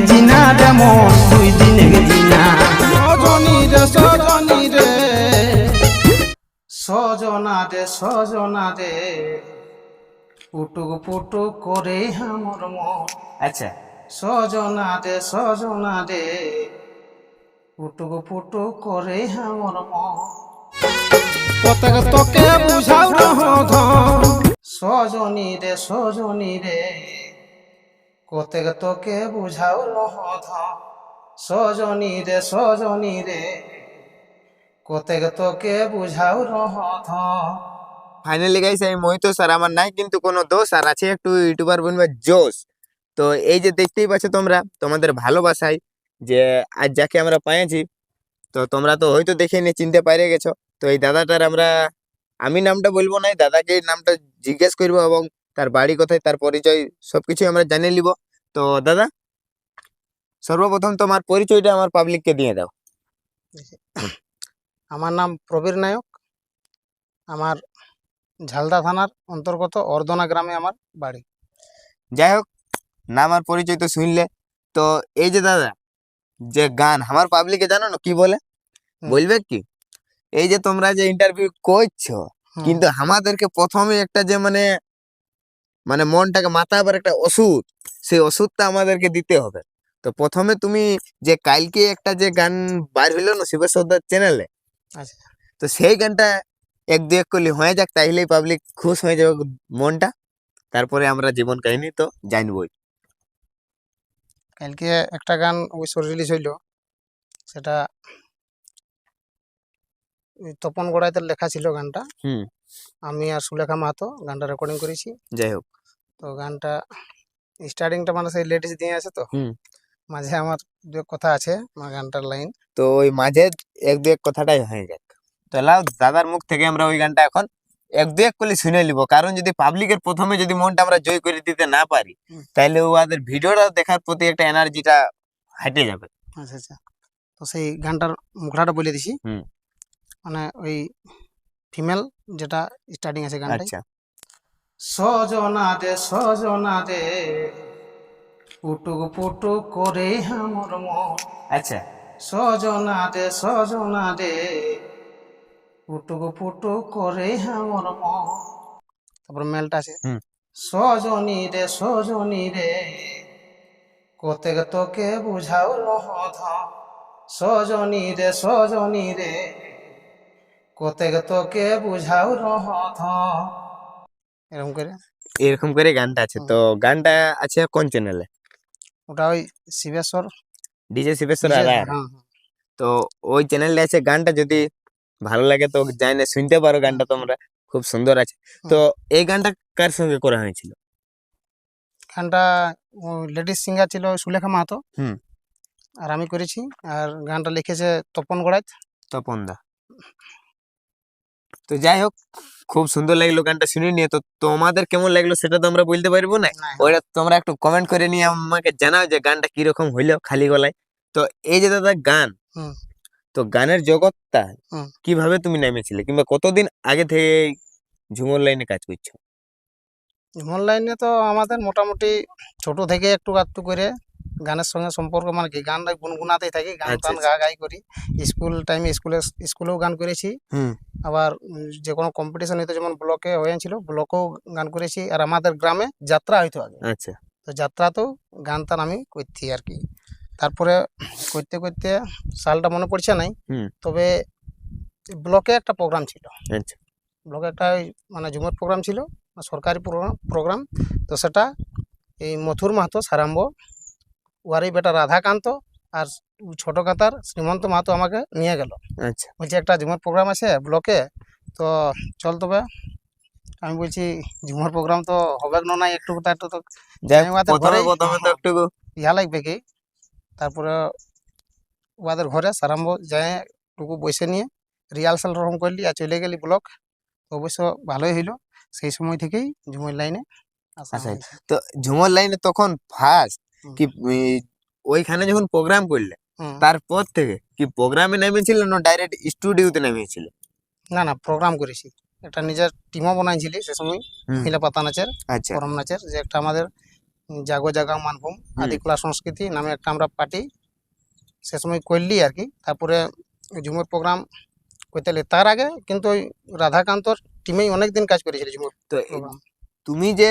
জিনা রে মন 2 দিনে জিনা সজনী রে সজনী রে সজনা রে সজনা রে পুটুক পুটুক করে আমার মন। আচ্ছা, সজনা রে সজনা রে পুটুক পুটুক করে আমার মন। কতক তোকে বুঝাও রহধন সজনী রে সজনী রে কতেক তোকে বুঝাও রহধ। সজনী রে সজনী রে কতেক তোকে বুঝাও রহধ। ফাইনালি গাইস আমি মোহিত স্যার আমার নাই কিন্তু কোনো দোষ আর আছে একটু ইউটিউবার বনবার জোশ। তো এই যে দেখতেই পাচ্ছ তোমরা তোমাদের ভালোবাসায় যে আজ যাকে আমরা পেয়েছি, তো তোমরা তো হয়তো দেখে নিয়ে চিনতে পারে গেছো। তো এই দাদাটার আমি নামটা বলবো না, দাদাকে এই নামটা জিজ্ঞেস করবো এবং তার বাড়ি কোথায়, তার পরিচয় সবকিছু আমরা জানিয়ে নিব। তো দাদা সর্বপ্রথম তোমার পরিচয়টা আমার পাবলিককে দিয়ে দাও। আমার নাম প্রবীর নায়ক। আমার ঝালদা থানার অন্তর্গত অর্দনা গ্রামে আমার বাড়ি। যাই হোক, নাম আর পরিচয় তো শুনলে। তো এই যে দাদা যে গান আমার পাবলিকে জানো না কি বলে, বলবে কি এই যে তোমরা যে ইন্টারভিউ করছো, কিন্তু আমাদেরকে প্রথমে একটা যে মানে মানে মনটাকে মাতাবার একটা ওষুধ, সেই ওষুধটা আমাদেরকে দিতে হবে। তো প্রথমে তুমি যে কালকে একটা যে গান বার হইলো না শিবেশ্বরদার চ্যানেলে, আচ্ছা, তো সেই গানটা 1-2 করলে হয়ে যাক, তাইলেই পাবলিক খুশ হয়ে যাবে মনটা। তারপরে আমরা জীবন কাহিনী তো জানবই। কালকে একটা গান অবশ্য রিলিজ হইল, সেটা ওই তপন গড়াইতে লেখা ছিল গানটা। হুম। আমি আর সুলেখা মাহাতো গানটা রেকর্ডিং করেছি। যাই হোক। তো গানটা স্টার্টিংটা মানে সেই লেডিস দিয়ে আছে, তো হুম। মাঝে আমার দু এক কথা আছে আমার গানটার লাইন। তো ওই মাঝে 1-2 কথাটাই হয়ে যাক। তো লাও দাদার মুখ থেকে আমরা ওই গানটা এখন 1-2 করে শুনে নিব, কারণ যদি পাবলিকের প্রথমে যদি মনটা আমরা জয় করে দিতে না পারি, তাহলে ওদের ভিডিওটা দেখার প্রতি একটা এনার্জিটা হাটে যাবে। আচ্ছা আচ্ছা, তো সেই গানটার মুখড়াটা বলে দিছি। হুম। মানে ওই ফিমেল যেটা স্টার্টিং আছে গানটাই। আচ্ছা। সজনা রে সজনা রে পুটুক পুটুক করে আমার মন। আচ্ছা, সজনা রে সজনা রে পুটুক পুটুক করে আমার মন। তারপর মেলটা আছে। হুম। সজনী রে সজনী রে কতেক তোকে বুঝাও রহধ। সজনী রে সজনী রে কতেক তোকে বুঝাও রহধ। এরকম করে এরকম করে গানটা আছে। তো গানটা আছে কোন চ্যানেলে? ওটা ওই শিবেশ্বর ডিজে শিবেশ্বর DJ আর হ্যাঁ হ্যাঁ। তো ওই চ্যানেলটা আছে। গানটা যদি ভালো লাগে তো যাই না শুনতে পারো, গানটা তোমরা খুব সুন্দর আছে। তো এই গানটা কার সঙ্গে করা হয়েছিল? গানটা লেডিস সিঙ্গার ছিল সুলেখা মাহাতো। হুম। আর আমি করেছি। আর গানটা লিখেছে তপন গড়াইত। তপন দা। তো যাই হোক, খুব সুন্দর লাগলো গানটা শুনে নিয়ে। তো তোমাদের কেমন লাগলো সেটা তো আমরা বলতে পারবো না, ওইটা তোমরা একটু কমেন্ট করে নিয়ে আমাকে জানাও যে গানটা কিরকম হইলো খালি গলায়। তো এই যে দাদা গান, হুম। তো গানের জগৎটা হুম। কিভাবে তুমি নেমেছিলে, কিংবা কতদিন আগে থেকে ঝুমুর লাইনে কাজ করছো? অনলাইনে তো আমাদের মোটামুটি ছোট থেকে একটু আধটু করে গানের সঙ্গে সম্পর্ক, মানে কি গান গুনগুনাতেই থাকি, গান আচ্ছা, টান আচ্ছা। গাই করি। স্কুল টাইমে স্কুলেও গান করেছি। হুম। আবার যে কোনো কম্পিটিশন হইতো, যেমন ব্লকে হয়েছিল, ব্লকেও গান করেছি। আর আমাদের গ্রামে যাত্রা হইতো আগে, আচ্ছা। তো যাত্রাতেও গান টান আমি করছি আর কি। তারপরে করতে করতে সালটা মনে পড়ছে নাই, হুম। তবে ব্লকে একটা প্রোগ্রাম ছিল। আচ্ছা। ব্লকে একটা ওই মানে ঝুমুর প্রোগ্রাম ছিল, সরকারি প্রোগ্রাম। তো সেটা এই মথুর মাহাতো সারাম্ব, ওয়ারই বেটা রাধাকান্ত আর ছোট কাতার শ্রীমন্ত মাহাতো আমাকে নিয়ে গেল। আচ্ছা। বলছে একটা ঝুমুর প্রোগ্রাম আছে ব্লকে, তো চল তবে। আমি বলছি ঝুমুর প্রোগ্রাম তো হবে না, একটু তা একটু তো যাই আমি হোক, ওদের প্রথমে ঘরেই প্রথমে তো একটু ইহা লাগবে কি। তারপরে ওদের ঘরে সারাম্ব যায় টুকু বসে নিয়ে রিহার্সাল রকম করলি আর চলে গেলি ব্লক। অবশ্য ভালোই হইলো। সেই সময় থেকেই ঝুমুর লাইনে আসা আচ্ছা। হয়েছে। তো ঝুমুর লাইনে তখন ফার্স্ট হুম। কি ওইখানে যখন প্রোগ্রাম করলে, হুম। তারপর থেকে কি প্রোগ্রামে নেমেছিল না ডাইরেক্ট স্টুডিওতে নেমেছিল? না না, প্রোগ্রাম করেছি। একটা নিজের টিমও বানাইছিলি সে সময়, হুম। মহিলা পাতা নাচের, আচ্ছা। করম নাচের, যে একটা আমাদের জাগো জাগা মানভূম আদিকুলা সংস্কৃতি নামে একটা আমরা পার্টি সে সময় করলি আর কি। তারপরে ঝুমুর প্রোগ্রাম করতে লাগলি। তার আগে কিন্তু ওই রাধাকান্তর টিমেই অনেকদিন কাজ করেছিল ঝুমুর তো প্রোগ্রাম। তুমি যে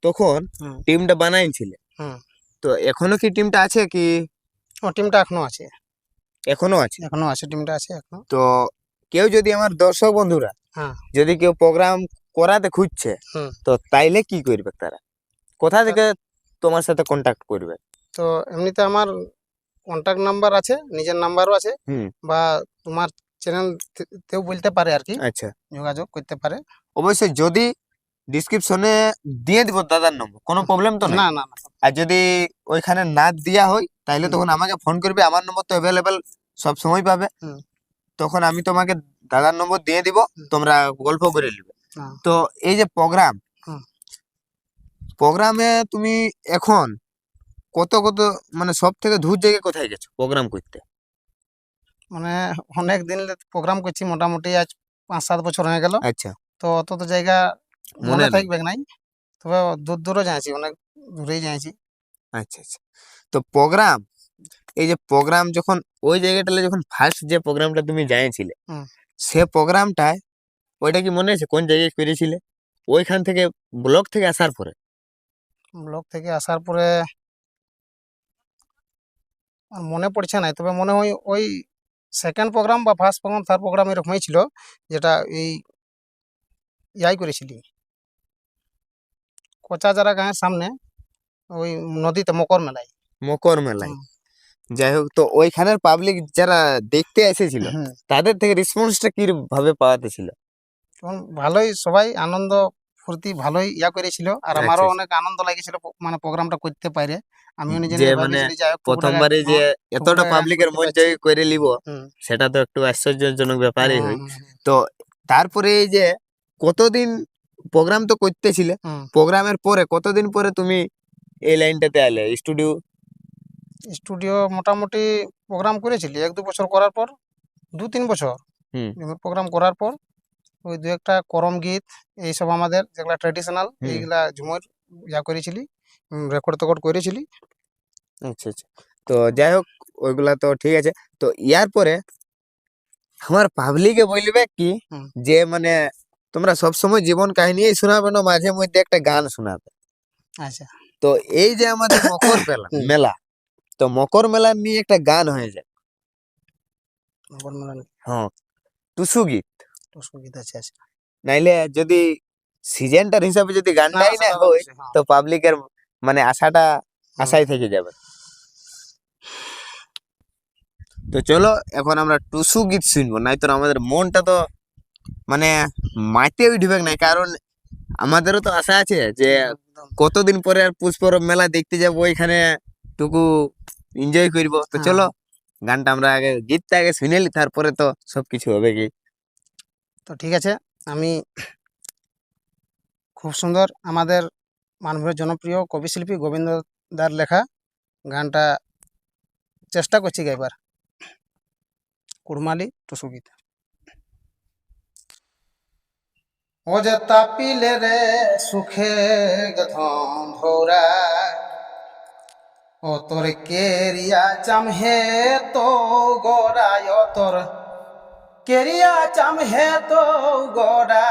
তখন হুম টিমটা বানাইছিলে, হুম। তো এখনো কি টিমটা আছে কি? ও টিমটা এখনো আছে, এখনো আছে। এখনো আছে, টিমটা আছে এখনো। তো কেউ যদি আমার দর্শক বন্ধুরা হ্যাঁ। যদি কেউ প্রোগ্রাম করাতে খুঁজছে, হুম। তো তাইলে কি করবে তারা? কোথা থেকে তোমার সাথে কন্টাক্ট করবে? তো এমনিতে আমার কন্ট্যাক্ট নাম্বার আছে, নিজের নাম্বারও আছে, হুম। বা তোমার চ্যানেল তেও বলতে পারে আর কি, আচ্ছা, যোগাযোগ করতে পারে। অবশ্যই যদি ডিসক্রিপশনে দিয়ে দিব দাদার নম্বর, কোনো প্রবলেম তো নাই। না না না। আর যদি ওইখানে না দেওয়া হয় তাহলে হুম। তখন আমাকে ফোন করবে, আমার নম্বর তো অ্যাভেলেবেল সব সময় পাবে। হুম। তখন আমি তোমাকে দাদার নম্বর দিয়ে দিব, হুম। তোমরা গল্প করে নিবে। হ্যাঁ। তো এই যে প্রোগ্রাম, হুম। প্রোগ্রামে তুমি এখন কত কত মানে সব থেকে দূর জায়গায় কোথায় গেছো প্রোগ্রাম করতে? মানে অনেক দিন প্রোগ্রাম করছি, মোটামুটি আজ 5-7 বছর হয়ে গেল। আচ্ছা, তো অত তো জায়গা মনে মনে নেই। থাকবে নাই, তবে দূর দূরও যাইছি, অনেক দূরেই যাইছি। আচ্ছা আচ্ছা। তো প্রোগ্রাম, এই যে প্রোগ্রাম যখন ওই জায়গাটাতে যখন ফার্স্ট যে প্রোগ্রামটা তুমি জানিয়েছিলে, হুম। সে প্রোগ্রামটায় ওইটা কি মনে আছে কোন জায়গায় করেছিলে? ওইখান থেকে ব্লক থেকে আসার পরে? ব্লক থেকে আসার পরে আর মনে পড়ছে না, তবে মনে হয় ওই সেকেন্ড প্রোগ্রাম বা ফার্স্ট প্রোগ্রাম, থার্ড প্রোগ্রাম এরকমই ছিল, যেটা এই ইয়াই করেছিলি কোচাজারা গাঁয়ের সামনে, ওই নদীতে মকর মেলায়। মকর মেলায়। হুম। যাই হোক, তো ওইখানের পাবলিক যারা দেখতে এসেছিল হুম। তাদের থেকে রেসপন্সটা কি ভাবে পাওয়াতেছিল? তখন ভালোই সবাই আনন্দ ফুর্তি ভালোই ইয়া করেছিল, আর আচ্ছা আমারও আচ্ছা। অনেক আনন্দ লাগেছিল মানে প্রোগ্রামটা করতে পারে। আমিও নিজে যে নিজে মানে ভাবিছিলি যাই হোক টুকু টাকা, প্রথমবারে যে টুকু এতটা টাকা গান পাবলিকের করতে মন পারছি। জয় করে নিব, হুম। সেটা তো একটু আশ্চর্যজনক ব্যাপারই হুম, হয়। হুম, হুম, তো তারপরে এই যে কতদিন প্রোগ্রাম তো করতেছিলে, হুম। প্রোগ্রামের পরে কতদিন পরে তুমি এই লাইনটাতে আলে স্টুডিও? স্টুডিও মোটামুটি প্রোগ্রাম করেছিলি 1-2 বছর করার পর, 2-3 বছর হুম প্রোগ্রাম করার পর, ওই দু একটা করম গীত এইসব আমাদের যেগুলা ট্র্যাডিশনাল, হুম। এইগুলা ঝুমুর ইয়া করেছিলি, রেকর্ড টেকর্ড করেছিলি। আচ্ছা আচ্ছা। তো যাই হোক, ওইগুলা তো ঠিক আছে। তো ইয়ার পরে আমার পাবলিকে বলবে কি, হুম। যে মানে তোমরা সব সময় জীবন কাহিনী শোনাবে না, মাঝে মধ্যে একটা গান শোনাবে। আচ্ছা। তো এই যে আমাদের মকর মেলা হুম। মেলা, তো মকর মেলা নিয়ে একটা গান হয়ে যায়। মকর মেলা হ্যাঁ, টুসু গীত। টুসু গীত আছে, আছে। নাইলে যদি সিজনটার হিসাবে যদি না, গানটাই না সেটা হয়, অবশ্যই, হ্যাঁ। তো পাবলিকের মানে আশাটা হুম। আশাই থেকে যাবে। তো চলো এখন আমরা টুসু গীত শুনবো, নাই তো আমাদের মনটা তো মানে মাইতে উঠবে নাই, কারণ আমাদেরও তো আশা আছে যে একদম। কতদিন পরে আর পুষ্পরব মেলা দেখতে যাবো, ওইখানে টুকু এনজয় করবো। তো হ্যাঁ, চলো হ্যাঁ। গানটা আমরা আগে, গীতটা আগে শুনে নি, তারপরে তো সবকিছু হবে কি। তো ঠিক আছে, আমি খুব সুন্দর আমাদের মানভূমের জনপ্রিয় কবিশিল্পী গোবিন্দ দার লেখা গানটা চেষ্টা করছি গাইবার, কুড়মালি টুসু গীত। ও যে তাপিলে রে সুখে গধম ধৌরা, ও তোর কেরিয়া চাম হে তো গোড়ায়, ও তোর কেরিয়া চাম হে তো গোড়া,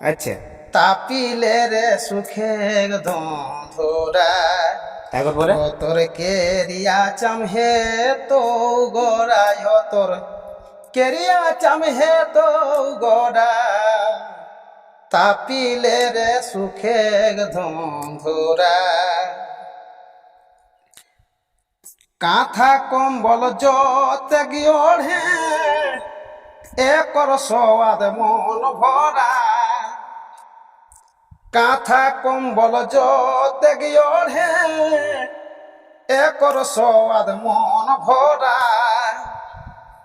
আচ্ছা, তাপিলে রে সুখে গধম ধৌরা, তারপর পরে ও তোর কেরিয়া চাম হে তো গোড়ায়, ও তোর কেরিয়া চাম হে তো গোড়া, তাপিলে রে সুখে ধরা, কাঁথা কম্বল যতে গিয়ে একর সবাদ মন ভরা, কাঁথা কম্বল যতে গিয়ে একর সবাদ মন ভরা,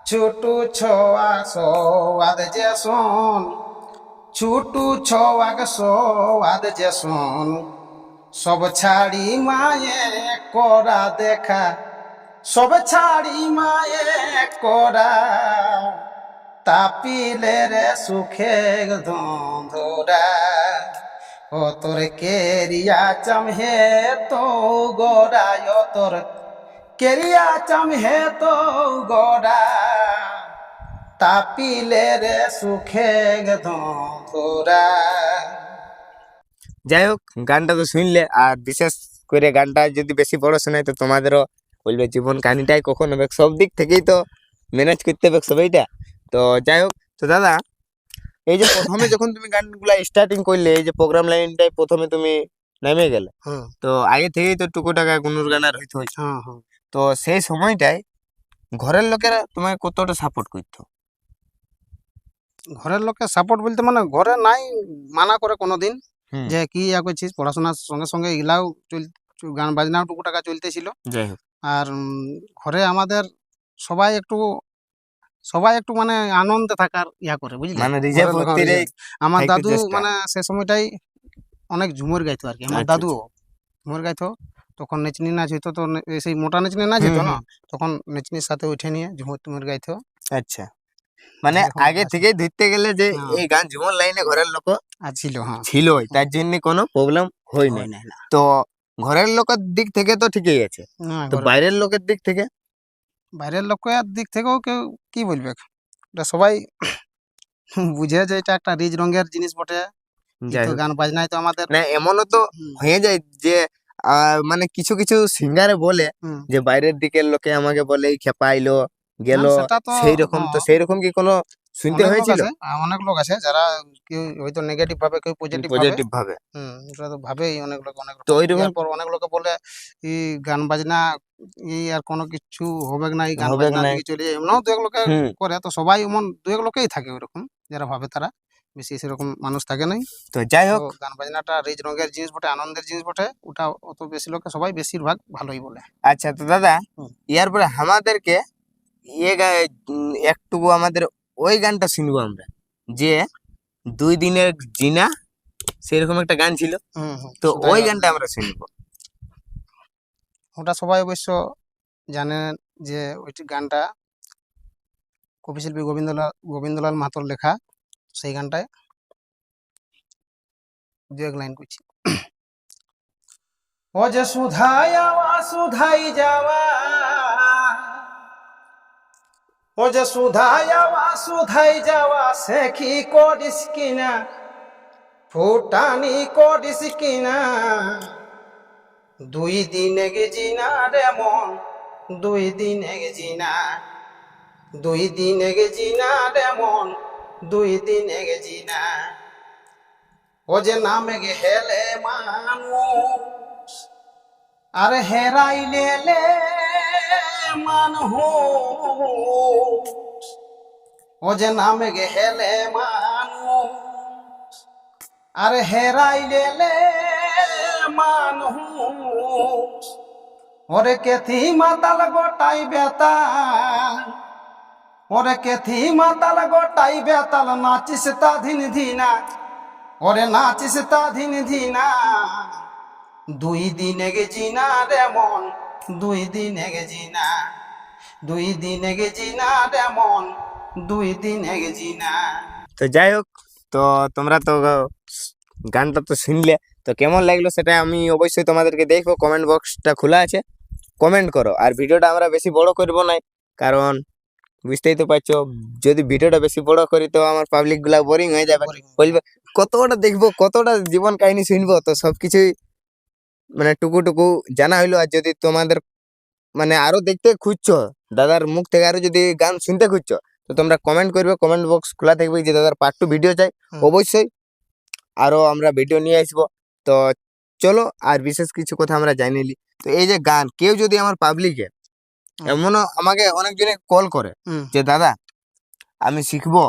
ছোটু ছোয়া সবাদ যে শোন, ছুটু ছোয়াক সবাদ যে শোন, সব ছাড়ি মায়ে করা দেখা, সব ছাড়ি মায়ে করা, তাপিলে রে সুখে ধরা, ও তোর কেরিয়া চামহে তো গোড়ায় তোর কেরিয়া চামহে তো গোড়া তাপিলে রে সুখে ধরা। যাই হোক, গানটা তো শুনলে, আর বিশেষ করে গানটা যদি বেশি বড় শোনায় তো তোমাদেরও বলবে জীবন কাহিনীটাই কখন হবে, সব দিক থেকেই তো ম্যানেজ করতে হবে সবাইটা। তো যাই হোক, তো দাদা এই যে প্রথমে যখন তুমি গানগুলা স্টার্টিং করলে, এই যে প্রোগ্রাম লাইনটাই প্রথমে তুমি নেমে গেলে, হুম, তো আগে থেকেই তো টুকুটাকা গুনুর গানার হইতে হয়েছে। হ্যাঁ, হ্যাঁ। তো সেই সময়টায় ঘরের লোকেরা তোমাকে কতটা সাপোর্ট করতো? ঘরের লোকে সাপোর্ট বলতে মানে ঘরে নাই মানা করে কোনোদিন হুম, যে কি ইয়া করছিস, পড়াশোনার সঙ্গে সঙ্গে এগুলাও গান বাজনাও টুকুটাকা চলতেছিল। যাই হোক, আর ঘরে আমাদের সবাই একটু সবাই একটু মানে আনন্দে থাকার ইয়া করে, বুঝলি? মানে রিজা ঘরের লোক, ভর্তির আমার থাকতে দাদু চেষ্টা। মানে সে সময়টাই অনেক ঝুমুর গাইতো আর কি। আমার আচ্ছা, দাদুও ঝুমুর গাইতো। তখন নেচনি নাচ হইতো, তো সেই মোটা নেচনি নাচ হুম, হইতো না, হুম, তখন নেচনির সাথে উঠে নিয়ে ঝুমুর টুমুর গাইতো। আচ্ছা, মানে এরকম আগে আছে। থেকেই ধরতে গেলে যে হ্যাঁ, এই গান ঝুমর লাইনে ঘরের লোক আর ছিল, হ্যাঁ। ছিলই, তার জন্য কোনো প্রবলেম হয় নাই। হয় নাই না। তো ঘরের লোকের দিক থেকে তো ঠিকই আছে, না, তো বাইরের লোকের দিক থেকে? বাইরের লোকের দিক থেকেও কেউ কি বলবে, এটা সবাই বুঝে যে এটা একটা রিজ রঙের জিনিস বটে। এই যাই তো হোক, গান বাজনায় তো আমাদের। না এমনও তো হুম, হয়ে যায় যে মানে কিছু কিছু সিঙ্গারে বলে হুম। যে বাইরের দিকের লোকে আমাকে বলে এই খেপা আইলো না, গেল, সেটা তো সেই রকম। তো হ্যাঁ, সেই রকম কি কোনো শুনতে অনেক লোক হয়েছিল আছে, অনেক লোক আছে যারা কেউ হয়তো নেগেটিভ ভাবে, কেউ পজিটিভ ভাবে। পজিটিভ ভাবে? এটা তো ভাবেই অনেক লোক অনেক তো রকম। ওইরকম এরপর অনেক লোকে বলে এই গান বাজনা আর কোনো কিছু হবে না, এই গান হবে বাজনার না? দিকে চলে যায়, এমনও দু এক লোকে হুম, করে। তো সবাই এমন দু এক লোকেই থাকে ওইরকম, যারা ভাবে তারা, বেশি সেরকম মানুষ থাকে নাই। তো যাই তো হোক, গান বাজনাটা রিজ রঙের জিনিস বটে, আনন্দের জিনিস বটে, ওটা অত বেশি লোকে সবাই বেশিরভাগ ভালোই বলে। আচ্ছা তো দাদা, হুম, ইয়ার পরে আমাদেরকে একটুকু আমাদের ওই গানটা শুনবো আমরা, যে 2 দিনের জিনা, সেরকম একটা গান ছিল। হুম, হুম, তো শুধাই ওই হবে। গানটা আমরা শুনবো। ওটা সবাই অবশ্য জানেন যে ওইটি গানটা কবিশিল্পী গোবিন্দলাল মাহাতোর লেখা। সেই গানটায় দু এক লাইন করছি। ও যে সুধাই আওয়া সুধাই যাওয়া, ও যে সুধাই আওয়া সুধাই যাওয়া, সে কি করিস কিনা, ফুটানি করিস কিনা, 2 দিন গেছিনা রে মন, 2 দিন গেছিনা, 2 দিন গেছিনা রে মন, 2 দিন গেছিনা। ও যে নামে গে হেলে মানুষ, আর হেরাইলে লে মানুষ, ও যে নামে গে হেলে মানুষ, আর হেরাইলে লে মানুষ। ওরে কেথি মাতাল গোটাই বেতাল, ওরে কেথি মাতাল গোটাই বেতাল, নাচিস তা ধিন ধিনা, ওরে নাচিস তা ধিন ধিনা, 2 দিন গেছিনা রে মন, 2 দিন গেছিনা, 2 দিন গেছিনা রে মন, 2 দিন গেছিনা। তো যাই হোক, তো তোমরা তো গানটা তো শুনলে, তো কেমন লাগলো সেটা আমি অবশ্যই তোমাদেরকে দেখবো, কমেন্ট বক্সটা খোলা আছে, কমেন্ট করো। আর ভিডিওটা আমরা বেশি বড় করব না, কারণ বুঝতেই তো পারছো যদি ভিডিওটা বেশি বড় করি তো আমার পাবলিক গুলা বোরিং হয়ে যাবে, বলবে কতটা দেখবো, কতটা জীবন কাহিনী শুনবো। তো সবকিছুই মানে টুকু টুকু জানা হইলো। আর যদি তোমাদের মানে আরো দেখতে খুঁজছো, দাদার মুখ থেকে আরো যদি গান শুনতে খুঁজছো, তো তোমরা কমেন্ট করবে, কমেন্ট বক্স খোলা থাকবে, যে দাদার পার্ট 2 ভিডিও চাই। হুম। অবশ্যই আরো আমরা ভিডিও নিয়ে আসবো। তো চলো, আর বিশেষ কিছু কথা আমরা জানি নি। তো এই যে গান, কেউ যদি আমার পাবলিকে হুম, এমনও আমাকে অনেকজনে কল করে হুম, যে দাদা আমি শিখবো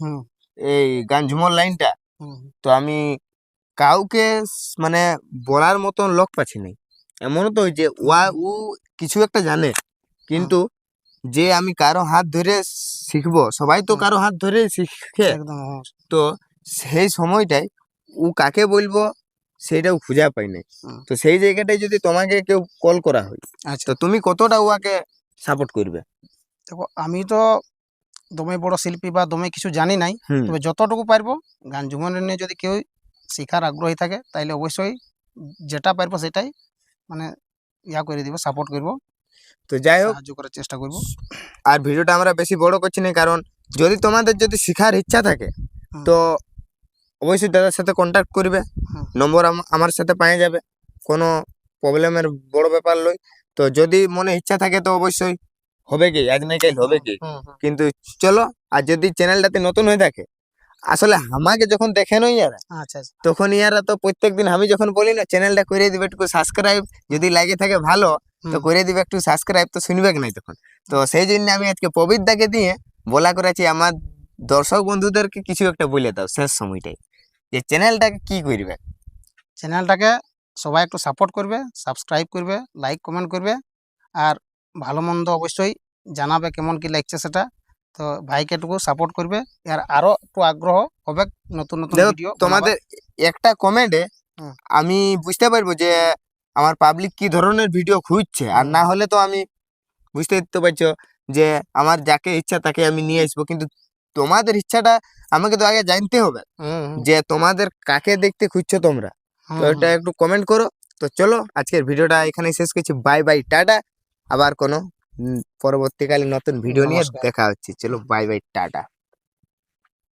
হুম, এই গান ঝুমর লাইনটা, হুম, তো আমি কাউকে মানে বলার মতন লোক পাচ্ছি নাই। এমনও তো যে ও কিছু একটা জানে, হুম, কিন্তু যে আমি কারো হাত ধরে শিখবো, সবাই তো হুম, কারো হাত ধরে শিখে। একদম, হ্যাঁ। তো সেই সময়টাই ও কাকে বলবো সেটাও খুঁজে পাই নাই। হুম, তো সেই জায়গাটায় যদি তোমাকে কেউ কল করা হয়, আচ্ছা, তো তুমি কতটা ওকে সাপোর্ট করবে? দেখো আমি তো দমে বড় শিল্পী বা দমে কিছু জানি নাই, হুম, তবে যতটুকু পারবো গান ঝুমনের নিয়ে যদি কেউ শেখার আগ্রহী থাকে তাইলে অবশ্যই যেটা পারবো সেটাই মানে ইয়া করে দিব, সাপোর্ট করব, তো যাই হোক, সাহায্য করার চেষ্টা করব। আর ভিডিওটা আমরা বেশি বড় করছি না, কারণ যদি তোমাদের যদি শেখার ইচ্ছা থাকে হুম। তো অবশ্যই দাদার সাথে কন্ট্যাক্ট করবে, হুম। নম্বর আমার সাথে পেয়ে যাবে, কোনো প্রবলেমের বড় ব্যাপার নয়। তো যদি মনে ইচ্ছা থাকে তো অবশ্যই হবে কি, আজ না কাল হবে কি। হুম, হুম। কিন্তু চলো, আর যদি চ্যানেলটাতে নতুন হয়ে থাকে, আসলে আমাকে যখন দেখে নই ইয়ারা, আচ্ছা আচ্ছা। তখন ইয়ারা তো প্রত্যেকদিন আমি যখন বলি না চ্যানেলটা করে দিবে একটু সাবস্ক্রাইব, যদি লাগে থাকে ভালো তো হুম। করে দিবে একটু সাবস্ক্রাইব, তো শুনবে নাই তখন। তো সেই জন্য আমি আজকে প্রবীরদাকে দিয়ে বলা করেছি আমার দর্শক বন্ধুদেরকে কিছু একটা বলে দাও শেষ সময়টাই, যে চ্যানেলটাকে কি করবে। চ্যানেলটাকে সবাই একটু সাপোর্ট করবে, সাবস্ক্রাইব করবে, লাইক কমেন্ট করবে, আর ভালো মন্দ অবশ্যই জানাবে কেমন কি লাগছে সেটা। তো ভাইকে একটু সাপোর্ট করবে, আর আরো একটু আগ্রহ হবে নতুন নতুন দেখো, ভিডিও তোমাদের একটা কমেন্টে হুম। আমি বুঝতে পারবো যে আমার পাবলিক কি ধরনের ভিডিও খুঁজছে, আর হুম। না হলে তো আমি বুঝতে তো পারছো যে আমার যাকে ইচ্ছা তাকে আমি নিয়ে আসবো। কিন্তু তোমাদের ইচ্ছাটা আমাকে তো আগে জানতে হবে, যে তোমাদের কাকে দেখতে খুঁজছো তোমরা। তো এটা একটু কমেন্ট করো। তো চলো, আজকের ভিডিওটা এখানে শেষ করছি। Bye bye, tata. আবার কোনো পরবর্তীকালে নতুন ভিডিও নিয়ে নমস্কার। দেখা হচ্ছে। চলো, বাই বাই, টাটা।